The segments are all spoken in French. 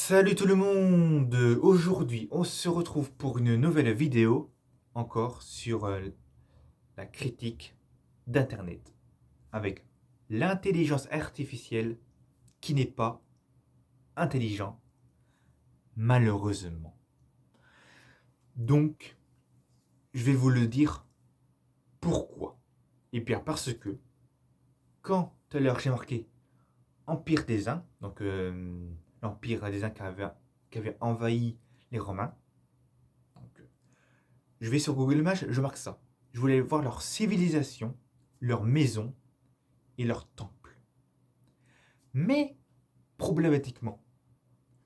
Salut tout le monde! Aujourd'hui, on se retrouve pour une nouvelle vidéo, encore sur la critique d'Internet, avec l'intelligence artificielle qui n'est pas intelligent, malheureusement. Donc, je vais vous le dire pourquoi. Et bien parce que, quand tout à l'heure j'ai marqué Empire des Huns, donc l'Empire des Huns qui avait envahi les Romains, donc, je vais sur Google Images, je marque ça. Je voulais voir leur civilisation, leur maison et leur temple. Mais, problématiquement,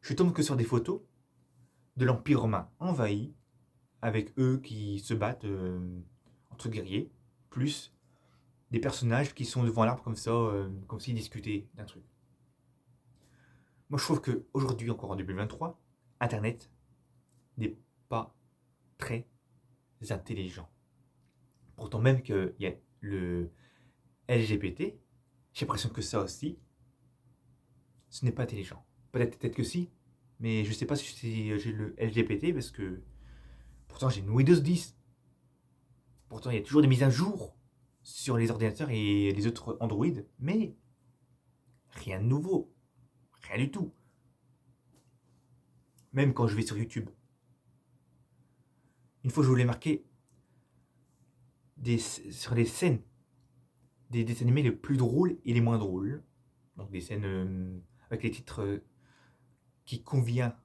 je tombe que sur des photos de l'Empire romain envahi, avec eux qui se battent entre guerriers, plus des personnages qui sont devant l'arbre comme ça, comme s'ils discutaient d'un truc. Moi, je trouve qu'aujourd'hui, encore en 2023, Internet n'est pas très intelligent. Pourtant, même qu'il y a le LGBT, j'ai l'impression que ça aussi, ce n'est pas intelligent. Peut-être que si, mais je sais pas si j'ai le LGBT parce que pourtant j'ai une Windows 10. Pourtant, il y a toujours des mises à jour sur les ordinateurs et les autres Android, mais rien de nouveau, rien du tout. Même quand je vais sur YouTube. Une fois, je voulais marquer sur les scènes des dessins animés les plus drôles et les moins drôles. Donc des scènes avec les titres qui conviennent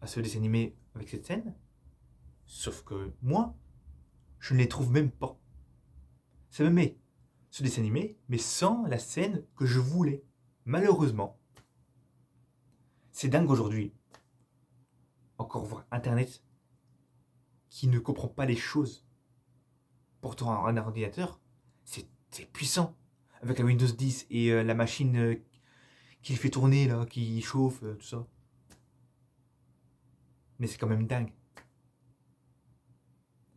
à ce dessin animé avec cette scène. Sauf que moi, je ne les trouve même pas. Ça me met ce dessin animé, mais sans la scène que je voulais. Malheureusement, c'est dingue aujourd'hui. Encore voir Internet qui ne comprend pas les choses. Pourtant, un ordinateur, c'est puissant. Avec la Windows 10 et la machine qui fait tourner, là, qui chauffe, tout ça. Mais c'est quand même dingue.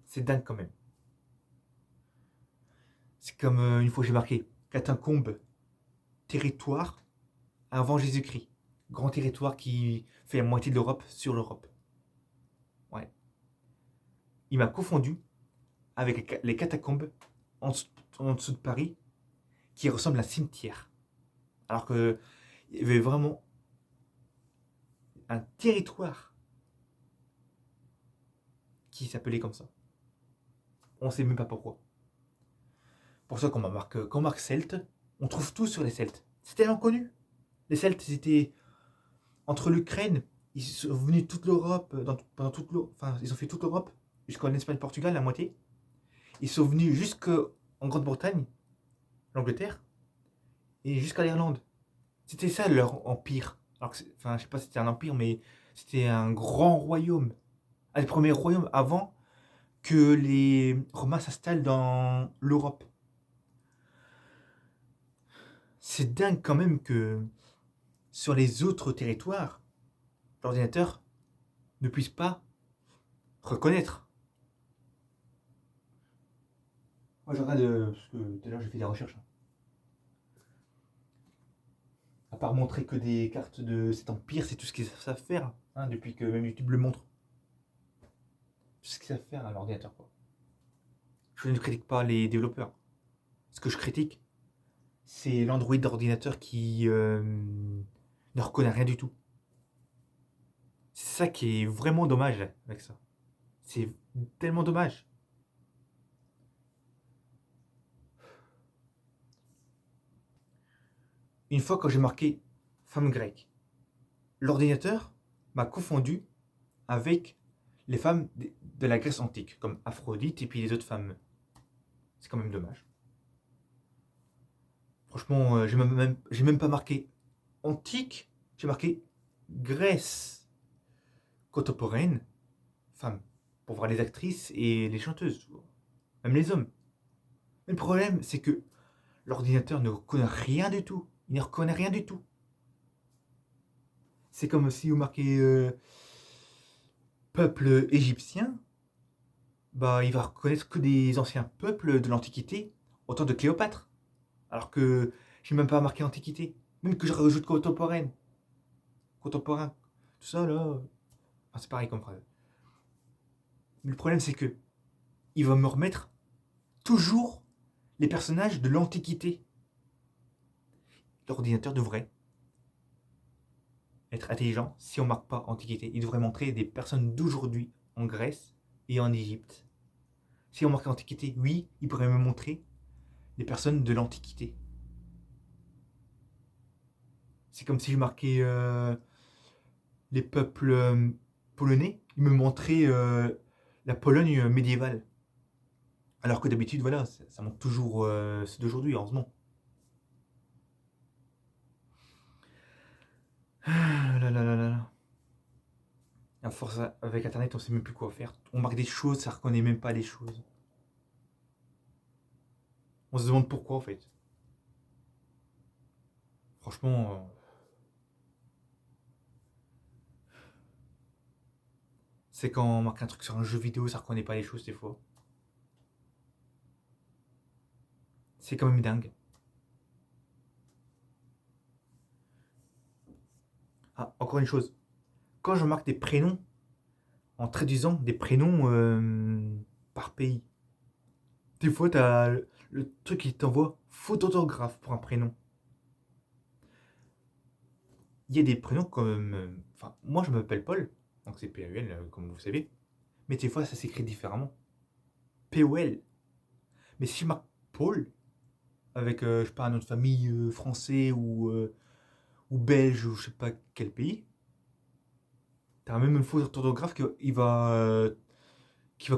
C'est dingue quand même. C'est comme une fois j'ai marqué Catacombe, territoire avant Jésus-Christ. Grand territoire qui fait la moitié de l'Europe sur l'Europe. Ouais. Il m'a confondu avec les catacombes en, en dessous de Paris qui ressemblent à un cimetière. Alors qu'il y avait vraiment un territoire qui s'appelait comme ça. On ne sait même pas pourquoi. Pour ça qu'on marque Celtes, on trouve tout sur les Celtes. C'est tellement connu. Les Celtes, ils étaient entre l'Ukraine, ils sont venus toute l'Europe, pendant toute l'Europe, enfin, ils ont fait toute l'Europe, jusqu'en Espagne, Portugal, la moitié. Ils sont venus jusqu'en Grande-Bretagne, l'Angleterre, et jusqu'à l'Irlande. C'était ça leur empire. Alors que enfin, je sais pas si c'était un empire, mais c'était un grand royaume. Un des premiers royaumes avant que les Romains s'installent dans l'Europe. C'est dingue quand même que sur les autres territoires, l'ordinateur ne puisse pas reconnaître. Moi je regarde, parce que tout à l'heure j'ai fait des recherches, hein. À part montrer que des cartes de cet empire, c'est tout ce qu'ils savent faire, hein, depuis que même YouTube le montre. Tout ce qu'ils savent faire à l'ordinateur, quoi. Je ne critique pas les développeurs. Ce que je critique, c'est l'Android d'ordinateur qui ne reconnaît rien du tout. C'est ça qui est vraiment dommage avec ça. C'est tellement dommage. Une fois quand j'ai marqué femme grecque, l'ordinateur m'a confondu avec les femmes de la Grèce antique, comme Aphrodite et puis les autres femmes. C'est quand même dommage. Franchement, j'ai même pas marqué antique, j'ai marqué Grèce contemporaine, femme, pour voir les actrices et les chanteuses, même les hommes. Mais le problème, c'est que l'ordinateur ne reconnaît rien du tout. Il ne reconnaît rien du tout. C'est comme si vous marquez peuple égyptien, bah il va reconnaître que des anciens peuples de l'Antiquité, au temps de Cléopâtre. Alors que j'ai même pas marqué Antiquité, même que je rajoute contemporaine. contemporain, tout ça là. Enfin, c'est pareil comme phrase. Mais le problème, c'est que il va me remettre toujours les personnages de l'Antiquité. L'ordinateur devrait être intelligent si on ne marque pas Antiquité. Il devrait montrer des personnes d'aujourd'hui en Grèce et en Égypte. Si on marque Antiquité, oui, il pourrait me montrer les personnes de l'Antiquité. C'est comme si je marquais les peuples polonais, il me montrait la Pologne médiévale. Alors que d'habitude, voilà, ça montre toujours ceux d'aujourd'hui, heureusement. Ah là là là là là. À force, avec Internet, on sait même plus quoi faire. On marque des choses, ça reconnaît même pas les choses. On se demande pourquoi, en fait. Franchement, c'est quand on marque un truc sur un jeu vidéo, ça reconnaît pas les choses des fois. C'est quand même dingue. Ah, encore une chose. Quand je marque des prénoms, en traduisant des prénoms par pays, des fois, t'as le truc qui t'envoie faute d'orthographe pour un prénom. Il y a des prénoms comme. Enfin, moi, je m'appelle Paul, donc c'est P-A-U-L, comme vous savez. Mais des fois, ça s'écrit différemment. P-O-L. Mais si je marque Paul, avec, je sais pas, un nom de famille français ou belge ou je sais pas quel pays, t'as même une faute d'orthographe qui va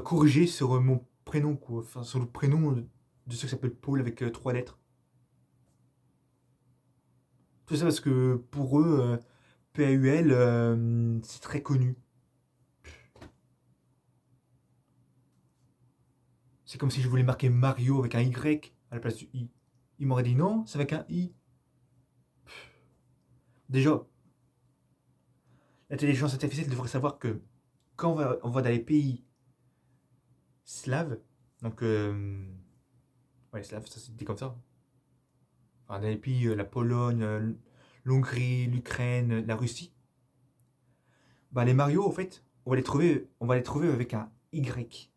corriger sur mon prénom, quoi. Enfin, sur le prénom de ceux qui s'appellent Paul avec 3 lettres. Tout ça parce que pour eux, PAUL, c'est très connu. C'est comme si je voulais marquer Mario avec un Y à la place du I. Il m'aurait dit non, c'est avec un I. Déjà, l'intelligence artificielle devrait savoir que quand on va dans les pays slaves, donc, ouais, slaves, ça se dit comme ça. Enfin, dans les pays, la Pologne, l'Hongrie, l'Ukraine, la Russie, bah, les Mario, en fait, on va les trouver avec un Y.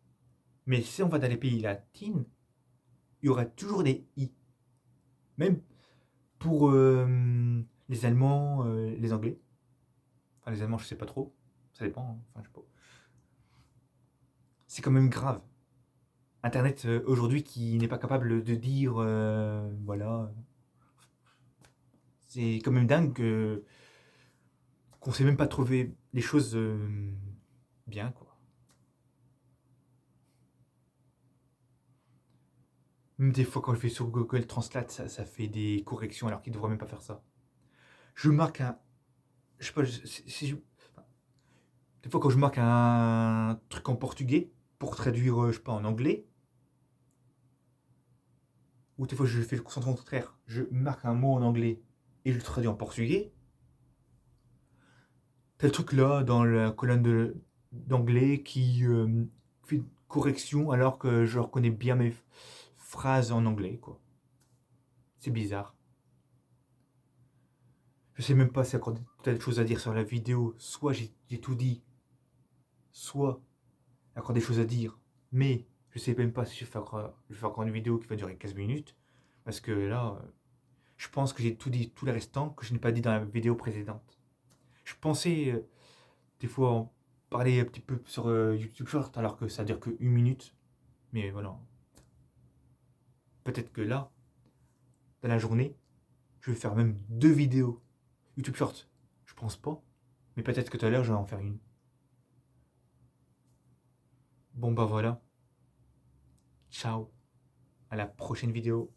Mais si on va dans les pays latins, il y aura toujours des I. Même pour les Allemands, les Anglais. Enfin, les Allemands, je sais pas trop. Ça dépend, hein. Enfin, je sais pas. C'est quand même grave. Internet aujourd'hui qui n'est pas capable de dire, voilà. C'est quand même dingue qu'on sait même pas trouver les choses bien, quoi. Même des fois, quand je vais sur Google Translate, ça fait des corrections alors qu'il devrait même pas faire ça. Je marque un. Je sais pas, si des fois, quand je marque un truc en portugais pour traduire, je sais pas, en anglais, ou des fois, je fais le contraire. Je marque un mot en anglais et je le traduis en portugais. T'as le truc là dans la colonne d'anglais qui fait une correction alors que je reconnais bien mes phrases en anglais, quoi. C'est bizarre. Je sais même pas si encore des choses à dire sur la vidéo. Soit j'ai tout dit, soit il y a encore des choses à dire. Mais je sais même pas si je vais faire encore une vidéo qui va durer 15 minutes. Parce que là, je pense que j'ai tout dit, tout le restant que je n'ai pas dit dans la vidéo précédente. Je pensais des fois en parler un petit peu sur YouTube Short alors que ça dure que 1 minute. Mais voilà. Peut-être que là, dans la journée, je vais faire même 2 vidéos. YouTube Short, je pense pas. Mais peut-être que tout à l'heure, je vais en faire une. Bon bah voilà. Ciao. À la prochaine vidéo.